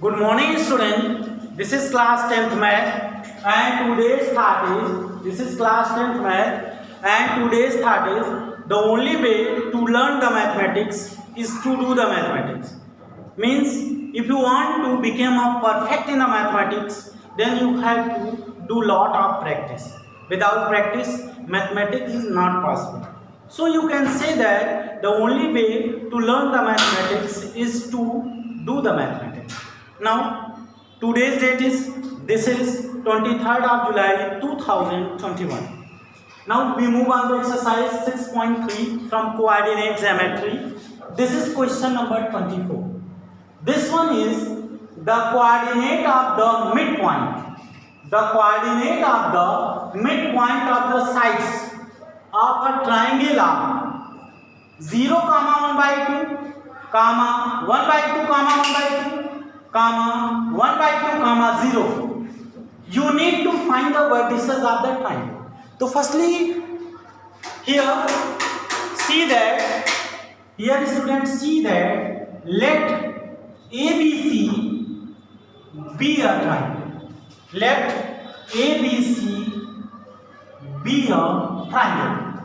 Good morning, student. This is class 10th math and today's thought is the only way to learn the mathematics is to do the mathematics. Means if you want to become a perfect in the mathematics, then you have to do lot of practice. Without practice, mathematics is not possible. So you can say that the only way to learn the mathematics is to do the mathematics. Now, today's date is 23rd of July 2021. Now we move on to exercise 6.3 from coordinate geometry. This is question number 24. This one is the coordinate of the midpoint. The coordinate of the midpoint of the sides of a triangle are 0, 1 by 2, 1 by 2, 1 by 2, 1 by 2, 0. You need to find the vertices of the triangle. So firstly, here students see that let ABC be a triangle. Let ABC be a triangle.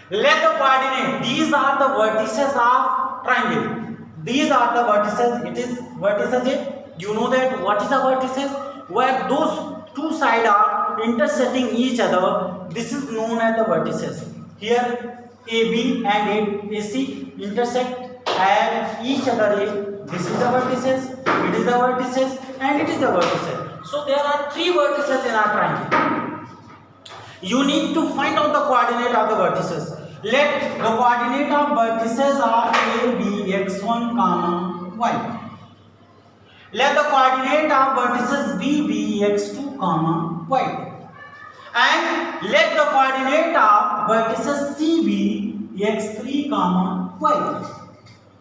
Let the coordinate, these are the vertices of triangle. These are the vertices. It is vertices. You know that what is a vertices? Where those two sides are intersecting each other. This is known as the vertices. Here AB and AC intersect at each other. This is the vertices. It is the vertices, and it is the vertices. So there are three vertices in our triangle. You need to find out the coordinate of the vertices. Let the coordinate of vertices are A, B, x1, y. Let the coordinate of vertices B, x2, y. And let the coordinate of vertices CB, x3, y.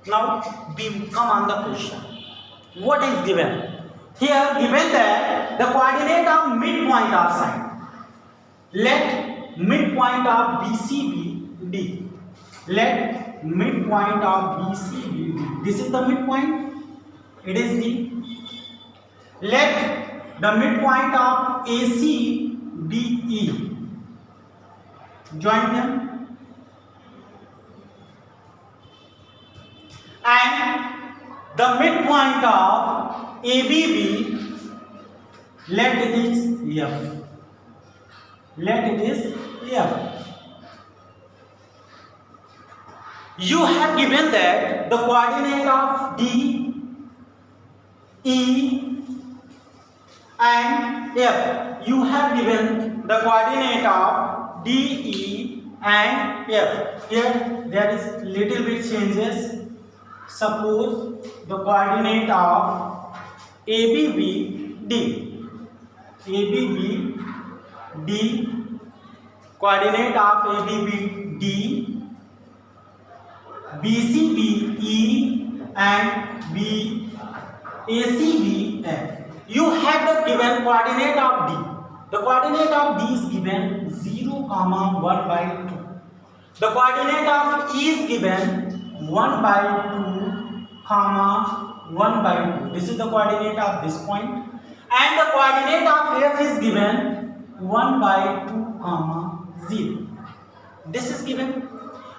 Now we come on the question. What is given? Here given that the coordinate of midpoint of side. Let midpoint of BC be D. Let midpoint of BC be D. This is the midpoint. It is D. Let the midpoint of AC be E. Join them. And the midpoint of ABB, let it is F. Let it is F. You have given that the coordinate of D, E and F. You have given the coordinate of D, E and F. Here there is little bit changes. Suppose the coordinate of ABB D. ABB D, coordinate of ABB D, BCB E and ACB F. You have the given coordinate of D. The coordinate of D is given 0, 1 by 2. The coordinate of E is given 1 by 2, 1 by 2. This is the coordinate of this point. And the coordinate of F is given 1 by 2, 0. This is given.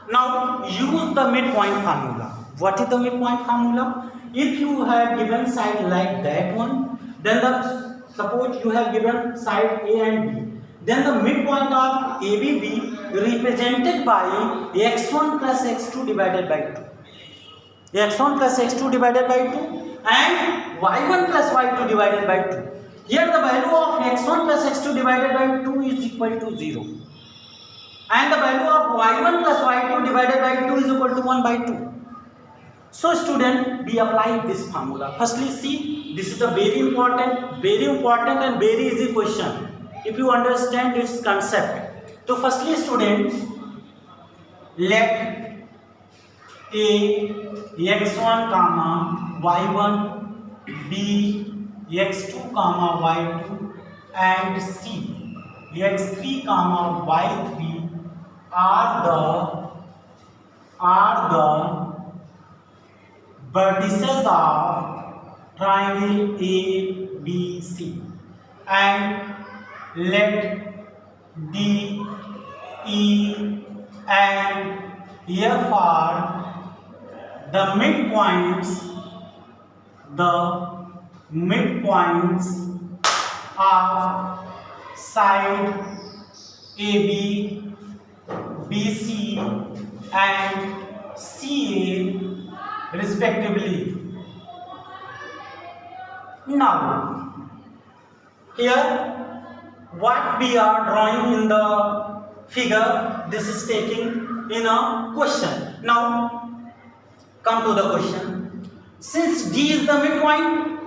Now use the midpoint formula. What is the midpoint formula? If you have given side like that one, then suppose you have given side A and B, then the midpoint of ABB represented by x1 plus x2 divided by 2. x1 plus x2 divided by 2 and y1 plus y2 divided by 2. Here the value of x1 plus x2 divided by 2 is equal to 0. And the value of y1 plus y2 divided by 2 is equal to 1 by 2. So student, we apply this formula. Firstly see, this is a very important and very easy question. If you understand its concept. So firstly student, let A x1, y1, B x2, y2 and C x3, y3 are the vertices of triangle ABC, and let D, E and F are the midpoints of side AB, BC and CA respectively. Now, here what we are drawing in the figure, this is taking in a question. Now, come to the question. Since D is the midpoint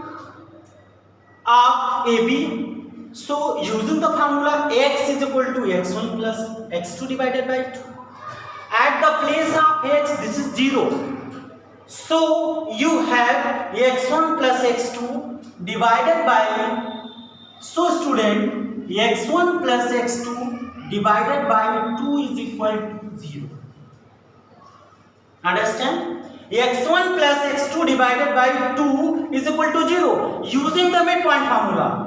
of AB, so using the formula x is equal to x1 plus x2 divided by 2. At the place of x, this is 0. So you have x1 plus x2 divided by, so student, x1 plus x2 divided by 2 is equal to 0. Understand? x1 plus x2 divided by 2 is equal to 0 using the midpoint formula.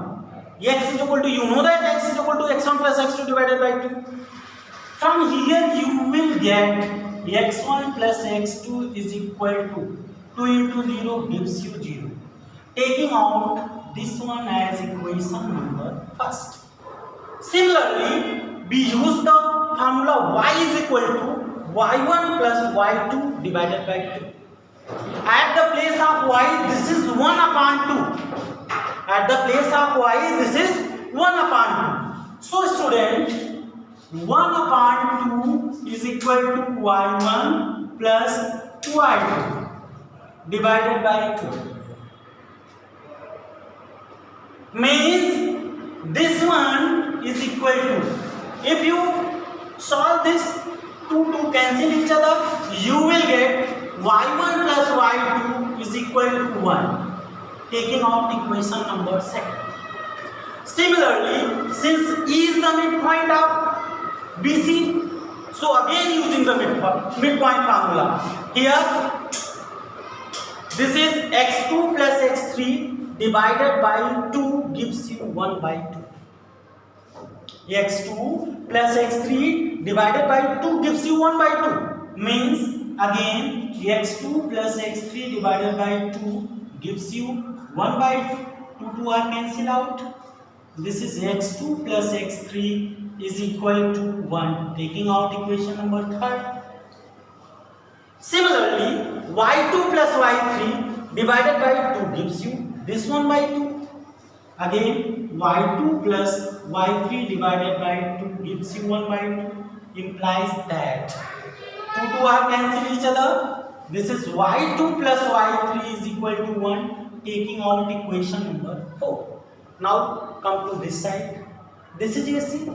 X is equal to, you know that x is equal to x1 plus x2 divided by 2. From here you will get x1 plus x2 is equal to 2 into 0 gives you 0. Taking out this one as equation number first. Similarly, we use the formula y is equal to y1 plus y2 divided by 2. At the place of y, this is 1 upon 2. At the place of y, this is 1 upon 2. So student, 1 upon 2 is equal to y1 plus y2 divided by 2. Means this one is equal to, if you solve this, 2 cancel each other, you will get y1 plus y2 is equal to 1. Taking out equation number 2. Similarly, since E is the midpoint of BC, so again using the midpoint formula, here this is x2 plus x3 divided by 2 gives you 1 by 2. x2 plus x3 divided by 2 gives you 1 by 2. Means again x2 plus x3 divided by 2 gives you 1 by 2. 2 are cancelled out. This is x2 plus x3 is equal to 1. Taking out equation number 3. Similarly, y2 plus y3 divided by 2 gives you this 1 by 2. Again, y2 plus y3 divided by 2 gives you 1 by 2. Implies that 2 are cancelled each other. This is y2 plus y3 is equal to 1. Taking out equation number 4. Now come to this side. This is AC.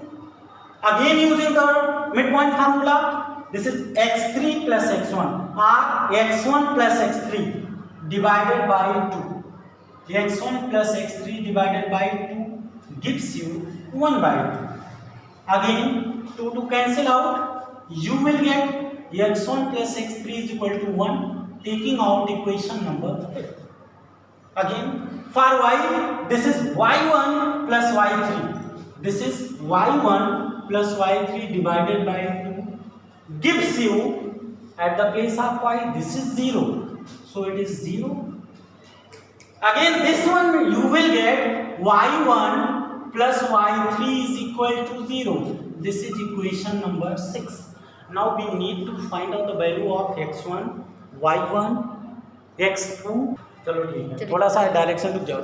Again using the midpoint formula, this is x3 plus x1 or x1 plus x3 divided by 2. x1 plus x3 divided by 2 gives you 1 by 2. Again 2 cancel out. You will get x1 plus x3 is equal to 1. Taking out equation number 5. Again, for y, this is y1 plus y3. This is y1 plus y3 divided by 2 gives you, at the place of y, this is 0. So it is 0. Again, this one you will get y1 plus y3 is equal to 0. This is equation number 6. Now we need to find out the value of x1, y1, x2. चलो ठीक है, थोड़ा सा direction रुक जाओ.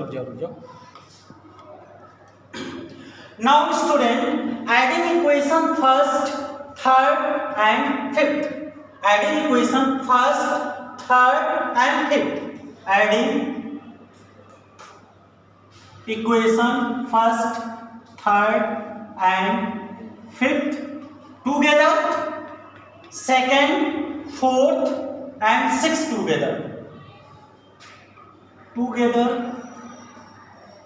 Now student, adding equation first, third and fifth. Adding equation first, third and fifth. Adding equation first, third and fifth together. Second, fourth and sixth together.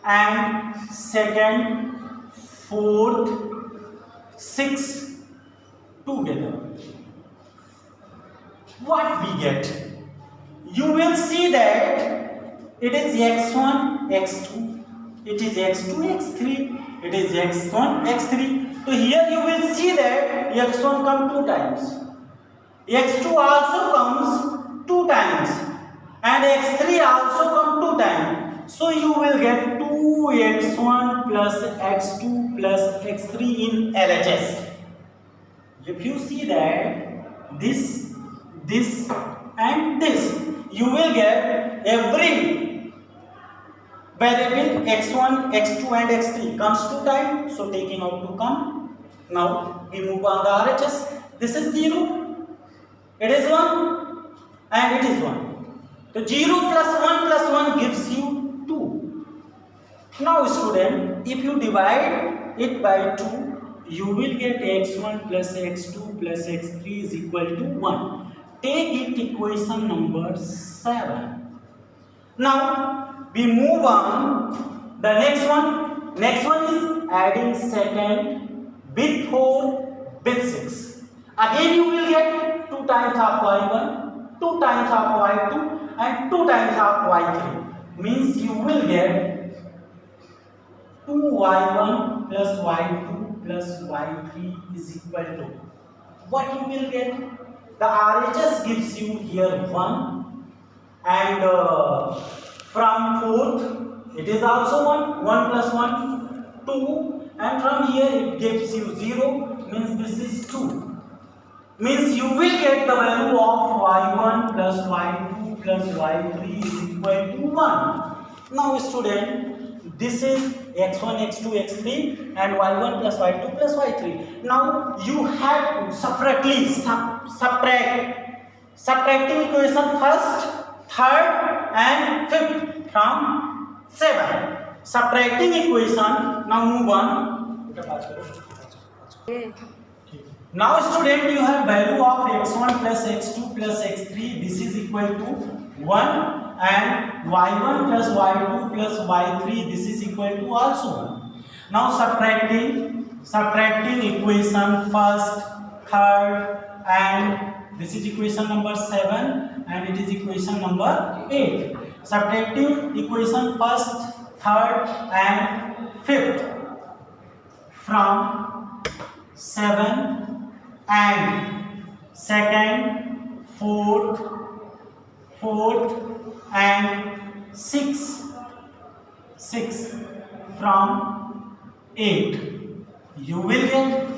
And second, fourth, sixth together. What we get? You will see that it is x1, x2, it is x2, x3, it is x1, x3. So here you will see that x1 comes 2 times, x2 also comes 2 times, and x3 also comes 2 times. So you will get 2x1 plus x2 plus x3 in LHS. If you see that this and this, you will get every variable x1, x2 and x3 comes 2 times. So taking out 2 come. Now we move on the RHS. This is 0, it is 1 and it is 1. So 0 plus 1 gives you 2. Now student, if you divide it by 2, you will get x1 plus x2 plus x3 is equal to 1. Take it equation number 7. Now we move on the next one. Next one is adding second with 4 with 6. Again you will get 2 times of y1, 2 times of y2 and 2 times of y3. Means you will get 2y1 plus y2 plus y3 is equal to what you will get. The RHS gives you here 1 and from 4th it is also 1 plus 1 2, and from here it gives you 0, means this is 2. Means you will get the value of y1 plus y2 plus y3 is equal to 1. Now student, this is x1, x2, x3 and y1 plus y2 plus y3. Now you have to separately subtracting equation first, third and fifth from 7. Subtracting equation. Now move on. Now student, you have value of x1 plus x2 plus x3. This is equal to 1. And y1 plus y2 plus y3, this is equal to also 1. Now subtracting equation first, third and this is equation number 7 and it is equation number 8. Subtracting equation first, third and fifth from 7 and second, fourth and 6 from 8. You will get,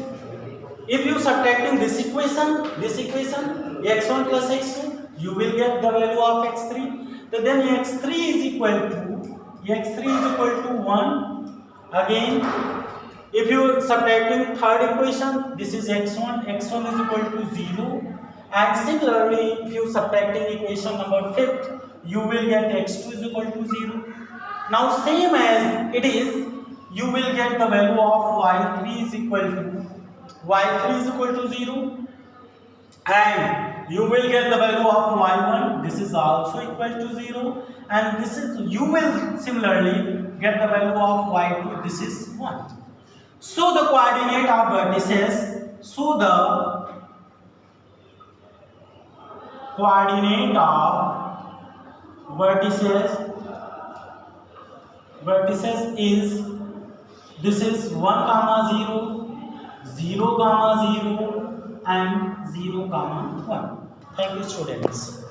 if you subtracting this equation x1 plus x2, you will get the value of x3. So then x3 is equal to 1. Again, if you subtracting third equation, this is x1 is equal to 0. And similarly, if you subtracting equation number 5th, you will get x2 is equal to 0. Now same as it is, you will get the value of y3 is equal to 0 and you will get the value of y1, this is also equal to 0, and this is, you will similarly get the value of y2, this is 1. So the coordinate of vertices, vertices is, this is 1 comma 0, 0 comma 0 and 0 comma 1. Thank you students.